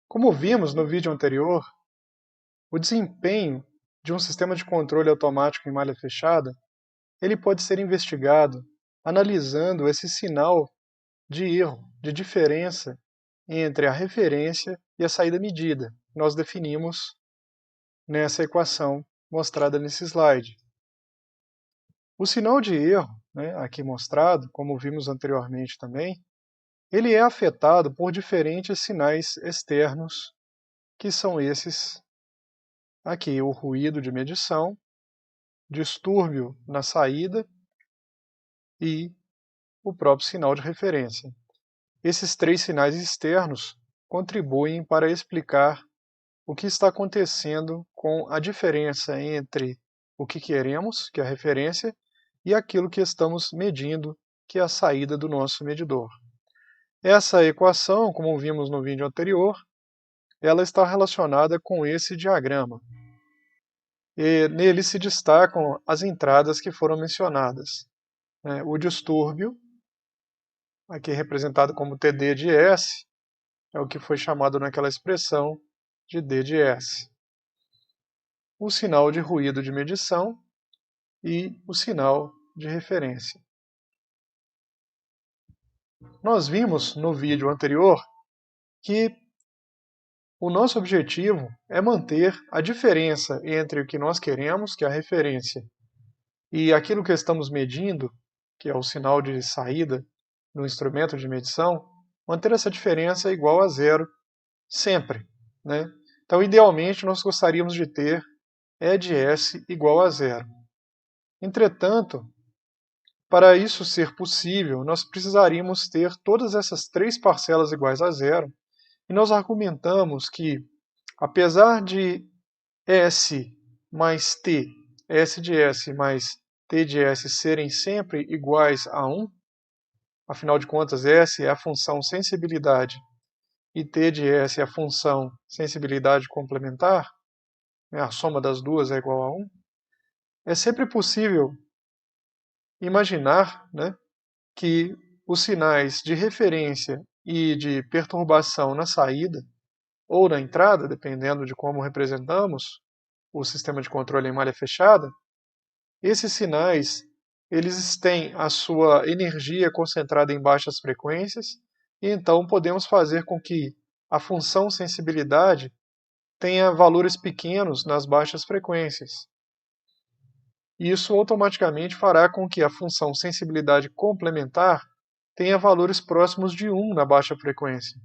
Como vimos no vídeo anterior, o desempenho de um sistema de controle automático em malha fechada, ele pode ser investigado analisando esse sinal de erro, de diferença entre a referência e a saída medida, que nós definimos nessa equação mostrada nesse slide. O sinal de erro, aqui mostrado, como vimos anteriormente também, ele é afetado por diferentes sinais externos, que são esses aqui: o ruído de medição, distúrbio na saída e o próprio sinal de referência. Esses três sinais externos contribuem para explicar o que está acontecendo com a diferença entre o que queremos, que é a referência, e aquilo que estamos medindo, que é a saída do nosso medidor. Essa equação, como vimos no vídeo anterior, ela está relacionada com esse diagrama. E nele se destacam as entradas que foram mencionadas. O distúrbio, aqui representado como TD de S, é o que foi chamado naquela expressão de D de S. O sinal de ruído de medição e o sinal de referência. Nós vimos no vídeo anterior que o nosso objetivo é manter a diferença entre o que nós queremos, que é a referência, e aquilo que estamos medindo, que é o sinal de saída no instrumento de medição, manter essa diferença igual a zero sempre. Então, idealmente, nós gostaríamos de ter E de S igual a zero. Entretanto, para isso ser possível, nós precisaríamos ter todas essas três parcelas iguais a zero, e nós argumentamos que, apesar de S mais T, S de S mais T de S serem sempre iguais a 1, afinal de contas S é a função sensibilidade e T de S é a função sensibilidade complementar, a soma das duas é igual a 1, é sempre possível imaginar que os sinais de referência e de perturbação na saída ou na entrada, dependendo de como representamos o sistema de controle em malha fechada, esses sinais eles têm a sua energia concentrada em baixas frequências, e então podemos fazer com que a função sensibilidade tenha valores pequenos nas baixas frequências. Isso automaticamente fará com que a função sensibilidade complementar tenha valores próximos de 1 na baixa frequência,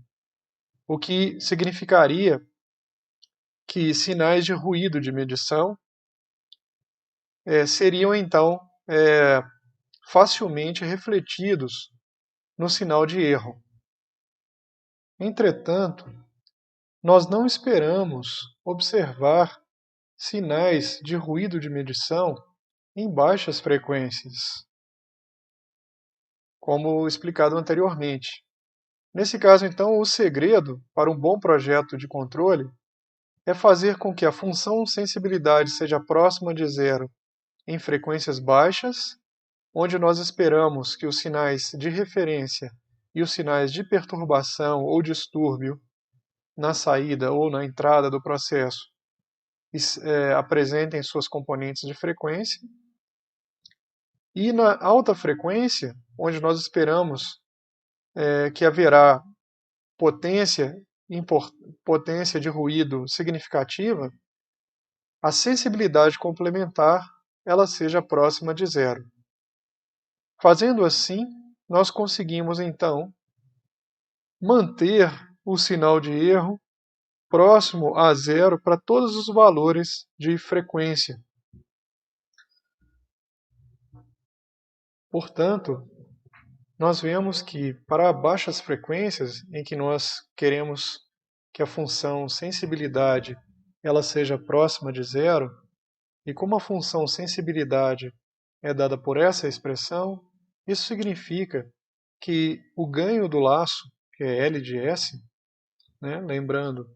o que significaria que sinais de ruído de medição seriam então facilmente refletidos no sinal de erro. Entretanto, nós não esperamos observar sinais de ruído de medição em baixas frequências, como explicado anteriormente. Nesse caso, então, o segredo para um bom projeto de controle é fazer com que a função sensibilidade seja próxima de zero em frequências baixas, onde nós esperamos que os sinais de referência e os sinais de perturbação ou distúrbio na saída ou na entrada do processo apresentem suas componentes de frequência, e na alta frequência, onde nós esperamos que haverá potência de ruído significativa, a sensibilidade complementar ela seja próxima de zero. Fazendo assim, nós conseguimos então manter o sinal de erro próximo a zero para todos os valores de frequência. Portanto, nós vemos que para baixas frequências, em que nós queremos que a função sensibilidade ela seja próxima de zero, e como a função sensibilidade é dada por essa expressão, isso significa que o ganho do laço, que é L de S, lembrando,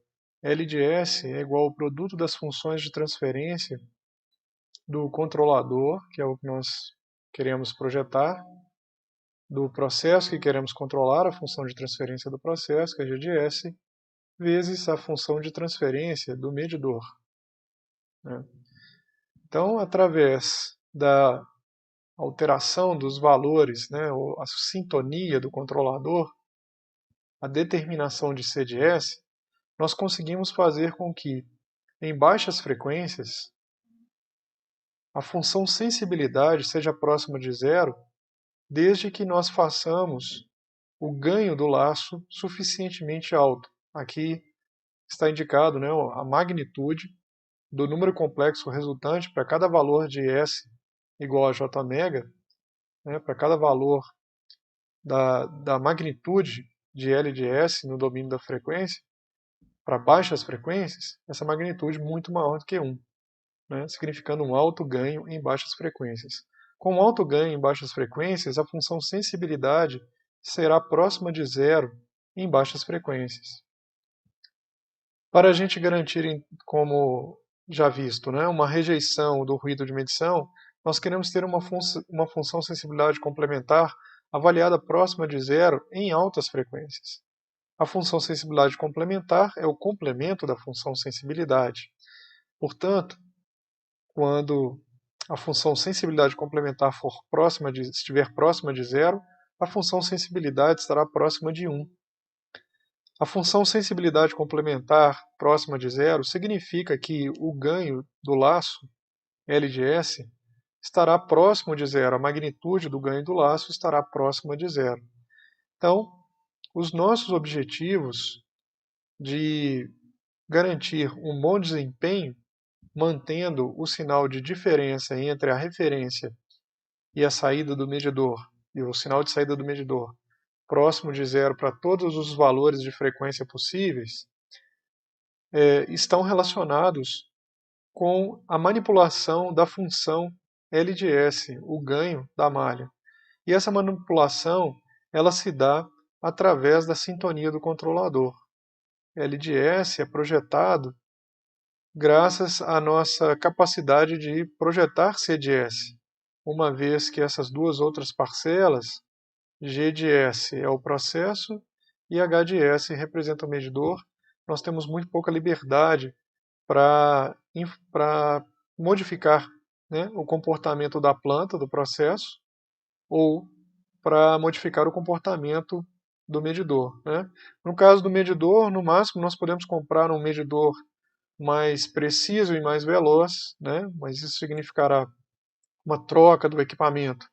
L de S é igual ao produto das funções de transferência do controlador, que é o que nós queremos projetar, do processo que queremos controlar, a função de transferência do processo, que é G de S, vezes a função de transferência do medidor, né? Então, através da alteração dos valores, né, ou a sintonia do controlador, a determinação de C de S, nós conseguimos fazer com que, em baixas frequências, a função sensibilidade seja próxima de zero, desde que nós façamos o ganho do laço suficientemente alto. Aqui está indicado, né, a magnitude do número complexo resultante para cada valor de S igual a J mega, né, para cada valor da magnitude de L de S no domínio da frequência, para baixas frequências, essa magnitude é muito maior do que 1, né, significando um alto ganho em baixas frequências. Com alto ganho em baixas frequências, a função sensibilidade será próxima de zero em baixas frequências. Para a gente garantir, como já visto, né, uma rejeição do ruído de medição, nós queremos ter uma função sensibilidade complementar avaliada próxima de zero em altas frequências. A função sensibilidade complementar é o complemento da função sensibilidade. Portanto, quando a função sensibilidade complementar estiver próxima de zero, a função sensibilidade estará próxima de 1. A função sensibilidade complementar próxima de zero significa que o ganho do laço L de S estará próximo de zero, a magnitude do ganho do laço estará próxima de zero. Então, os nossos objetivos de garantir um bom desempenho, mantendo o sinal de diferença entre a referência e a saída do medidor, e o sinal de saída do medidor, próximo de zero para todos os valores de frequência possíveis, estão relacionados com a manipulação da função L de S, o ganho da malha. E essa manipulação ela se dá através da sintonia do controlador. L de S é projetado graças à nossa capacidade de projetar C de S, uma vez que essas duas outras parcelas, G de S é o processo e H de S representa o medidor, nós temos muito pouca liberdade para modificar, né, o comportamento da planta, do processo, ou para modificar o comportamento do medidor, né? No caso do medidor, no máximo, nós podemos comprar um medidor mais preciso e mais veloz, né? Mas isso significará uma troca do equipamento.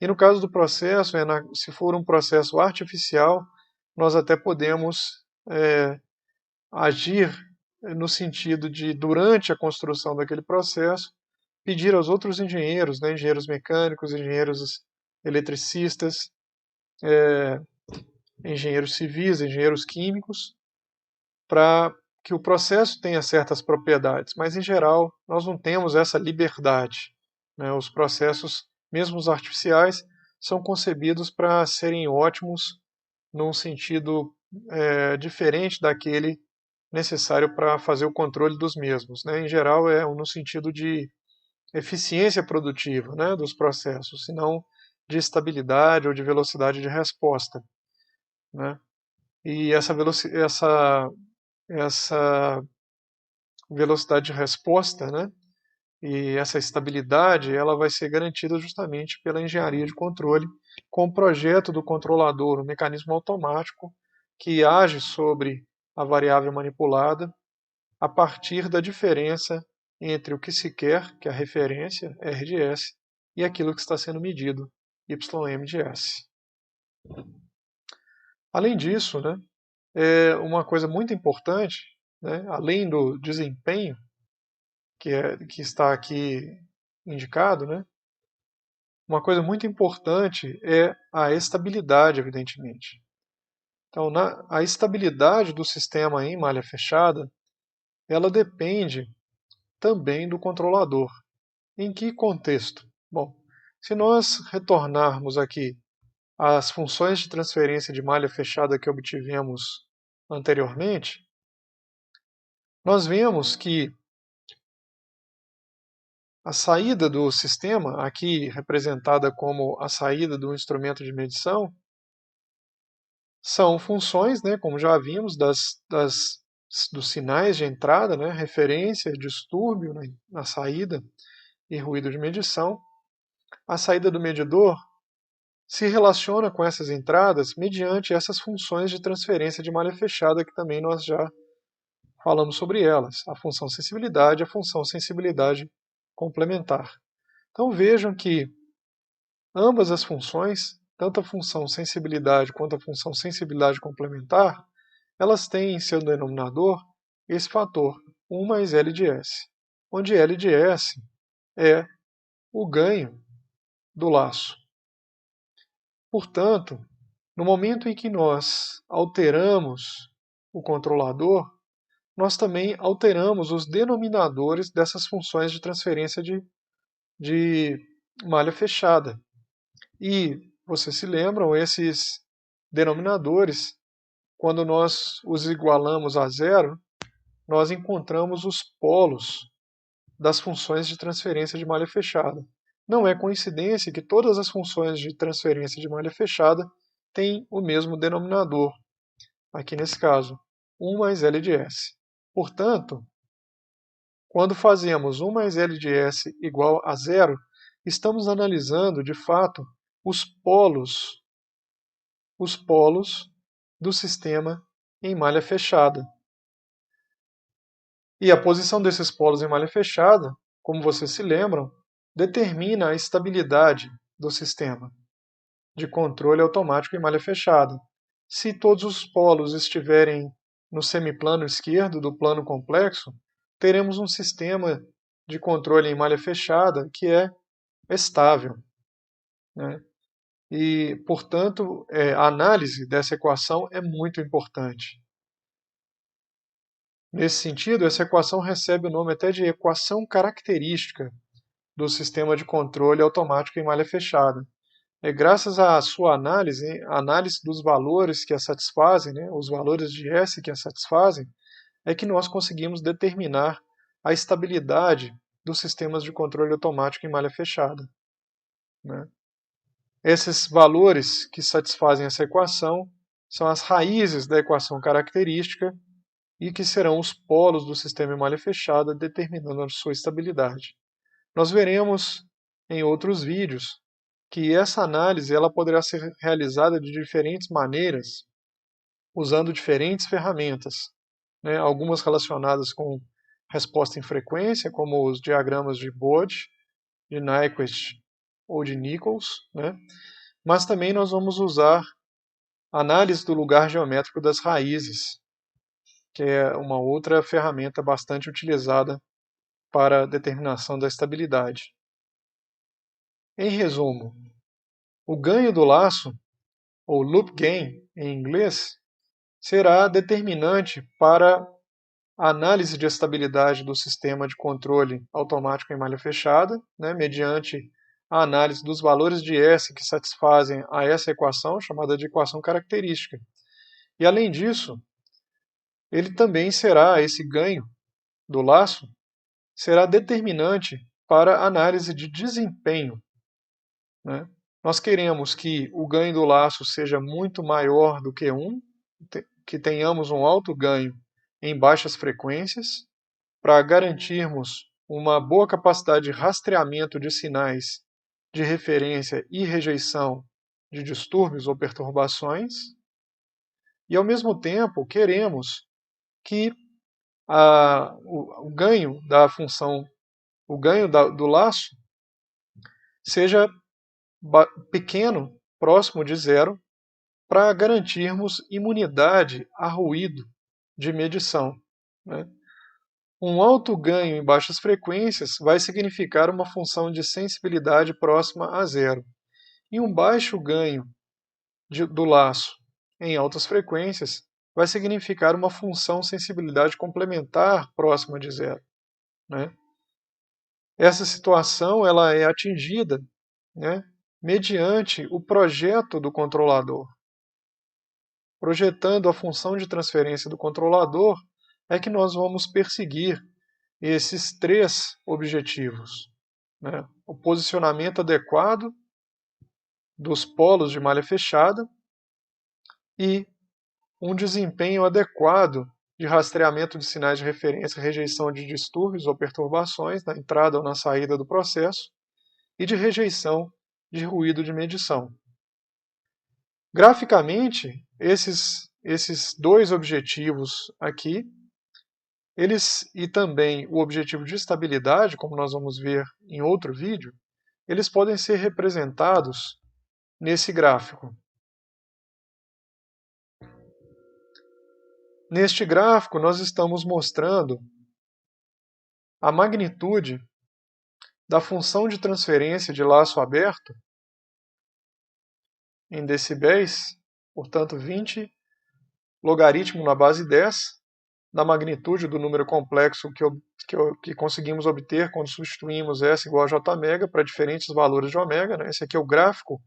E no caso do processo, se for um processo artificial, nós até podemos agir no sentido de, durante a construção daquele processo, pedir aos outros engenheiros, né, engenheiros mecânicos, engenheiros eletricistas, engenheiros civis, engenheiros químicos, para que o processo tenha certas propriedades, mas em geral nós não temos essa liberdade, né? Os processos, mesmo os artificiais, são concebidos para serem ótimos num sentido diferente daquele necessário para fazer o controle dos mesmos, né? Em geral é no sentido de eficiência produtiva, né, dos processos, e não de estabilidade ou de velocidade de resposta, né? E essa velocidade de resposta, né, e essa estabilidade, ela vai ser garantida justamente pela engenharia de controle, com o projeto do controlador, um mecanismo automático que age sobre a variável manipulada a partir da diferença entre o que se quer, que é a referência, R de S, e aquilo que está sendo medido, YM de S. Além disso, né, uma coisa muito importante, né, além do desempenho, que está aqui indicado, né, uma coisa muito importante é a estabilidade, evidentemente. Então, a estabilidade do sistema em malha fechada, ela depende também do controlador. Em que contexto? Bom, se nós retornarmos aqui às funções de transferência de malha fechada que obtivemos anteriormente, nós vemos que a saída do sistema, aqui representada como a saída do instrumento de medição, são funções, né, como já vimos, das dos sinais de entrada, né, referência, distúrbio na saída e ruído de medição. A saída do medidor se relaciona com essas entradas mediante essas funções de transferência de malha fechada que também nós já falamos sobre elas, a função sensibilidade e a função sensibilidade complementar. Então vejam que ambas as funções, tanto a função sensibilidade quanto a função sensibilidade complementar, elas têm em seu denominador esse fator 1 mais L de S, onde L de S é o ganho do laço. Portanto, no momento em que nós alteramos o controlador, nós também alteramos os denominadores dessas funções de transferência de malha fechada. E vocês se lembram, esses denominadores, quando nós os igualamos a zero, nós encontramos os polos das funções de transferência de malha fechada. Não é coincidência que todas as funções de transferência de malha fechada têm o mesmo denominador, aqui nesse caso, 1 mais L de S. Portanto, quando fazemos 1 mais L de S igual a zero, estamos analisando, de fato, os polos do sistema em malha fechada. E a posição desses polos em malha fechada, como vocês se lembram, determina a estabilidade do sistema de controle automático em malha fechada. Se todos os polos estiverem no semiplano esquerdo do plano complexo, teremos um sistema de controle em malha fechada que é estável, né? E, portanto, a análise dessa equação é muito importante. Nesse sentido, essa equação recebe o nome até de equação característica do sistema de controle automático em malha fechada. É graças à sua análise, a análise dos valores que a satisfazem, né, os valores de S que a satisfazem, é que nós conseguimos determinar a estabilidade dos sistemas de controle automático em malha fechada, né? Esses valores que satisfazem essa equação são as raízes da equação característica e que serão os polos do sistema em malha fechada, determinando a sua estabilidade. Nós veremos em outros vídeos que essa análise ela poderá ser realizada de diferentes maneiras, usando diferentes ferramentas, né? Algumas relacionadas com resposta em frequência, como os diagramas de Bode, de Nyquist ou de Nichols, né? Mas também nós vamos usar análise do lugar geométrico das raízes, que é uma outra ferramenta bastante utilizada para a determinação da estabilidade. Em resumo, o ganho do laço, ou loop gain em inglês, será determinante para a análise de estabilidade do sistema de controle automático em malha fechada, né, mediante a análise dos valores de S que satisfazem a essa equação, chamada de equação característica. E além disso, ele também será, esse ganho do laço, será determinante para a análise de desempenho, né? Nós queremos que o ganho do laço seja muito maior do que 1, que tenhamos um alto ganho em baixas frequências, para garantirmos uma boa capacidade de rastreamento de sinais de referência e rejeição de distúrbios ou perturbações, e ao mesmo tempo queremos que o ganho da função, o ganho do laço, seja pequeno, próximo de zero, para garantirmos imunidade a ruído de medição, né? Um alto ganho em baixas frequências vai significar uma função de sensibilidade próxima a zero, e um baixo ganho do laço em altas frequências vai significar uma função sensibilidade complementar próxima de zero, né? Essa situação ela é atingida, né, mediante o projeto do controlador. Projetando a função de transferência do controlador, é que nós vamos perseguir esses três objetivos, né? O posicionamento adequado dos polos de malha fechada e um desempenho adequado de rastreamento de sinais de referência, rejeição de distúrbios ou perturbações na entrada ou na saída do processo, e de rejeição de ruído de medição. Graficamente, esses dois objetivos aqui, e também o objetivo de estabilidade, como nós vamos ver em outro vídeo, eles podem ser representados nesse gráfico. Neste gráfico, nós estamos mostrando a magnitude da função de transferência de laço aberto em decibéis, portanto 20 logaritmo na base 10 da magnitude do número complexo que conseguimos obter quando substituímos S igual a Jωμega para diferentes valores de ômega. Né? Esse aqui é o gráfico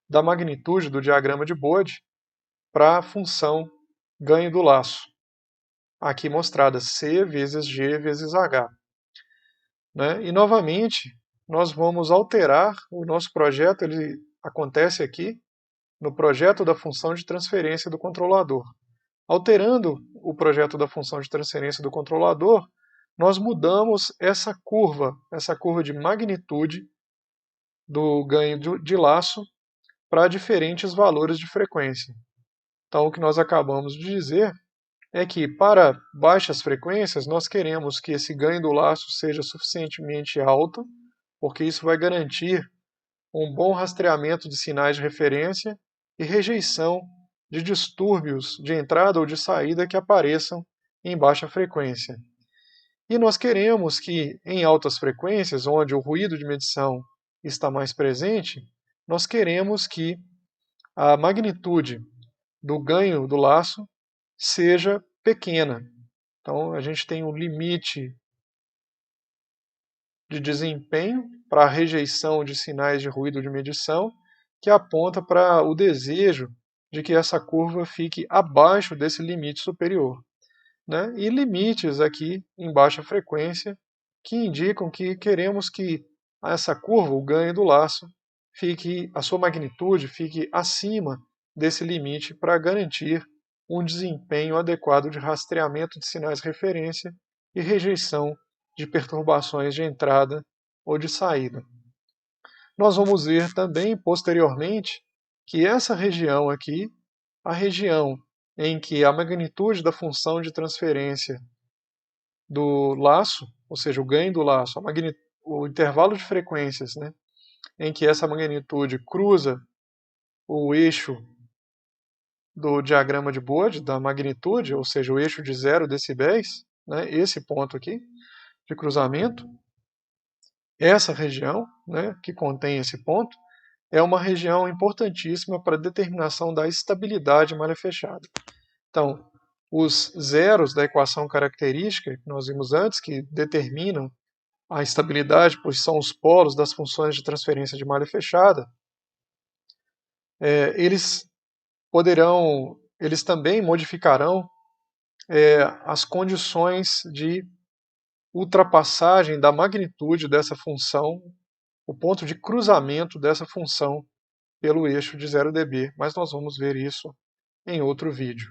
da magnitude do diagrama de Bode para a função ganho do laço. Aqui mostrada C vezes G vezes H. Né? E novamente, nós vamos alterar o nosso projeto, ele acontece aqui no projeto da função de transferência do controlador. Alterando o projeto da função de transferência do controlador, nós mudamos essa curva de magnitude do ganho de laço para diferentes valores de frequência. Então, o que nós acabamos de dizer é que, para baixas frequências, nós queremos que esse ganho do laço seja suficientemente alto, porque isso vai garantir um bom rastreamento de sinais de referência e rejeição de distúrbios de entrada ou de saída que apareçam em baixa frequência. E nós queremos que, em altas frequências, onde o ruído de medição está mais presente, nós queremos que a magnitude do ganho do laço seja pequena. Então, a gente tem um limite de desempenho para a rejeição de sinais de ruído de medição, que aponta para o desejo de que essa curva fique abaixo desse limite superior. Né? E limites aqui em baixa frequência, que indicam que queremos que essa curva, o ganho do laço, a sua magnitude fique acima desse limite para garantir um desempenho adequado de rastreamento de sinais de referência e rejeição de perturbações de entrada ou de saída. Nós vamos ver também, posteriormente, que essa região aqui, a região em que a magnitude da função de transferência do laço, ou seja, o ganho do laço, o intervalo de frequências, né, em que essa magnitude cruza o eixo do diagrama de Bode, da magnitude, ou seja, o eixo de 0 decibéis, né, esse ponto aqui de cruzamento, essa região, né, que contém esse ponto, é uma região importantíssima para a determinação da estabilidade em malha fechada. Então, os zeros da equação característica, que nós vimos antes, que determinam a estabilidade, pois são os polos das funções de transferência de malha fechada, eles também modificarão as condições de ultrapassagem da magnitude dessa função, o ponto de cruzamento dessa função pelo eixo de 0 dB, mas nós vamos ver isso em outro vídeo.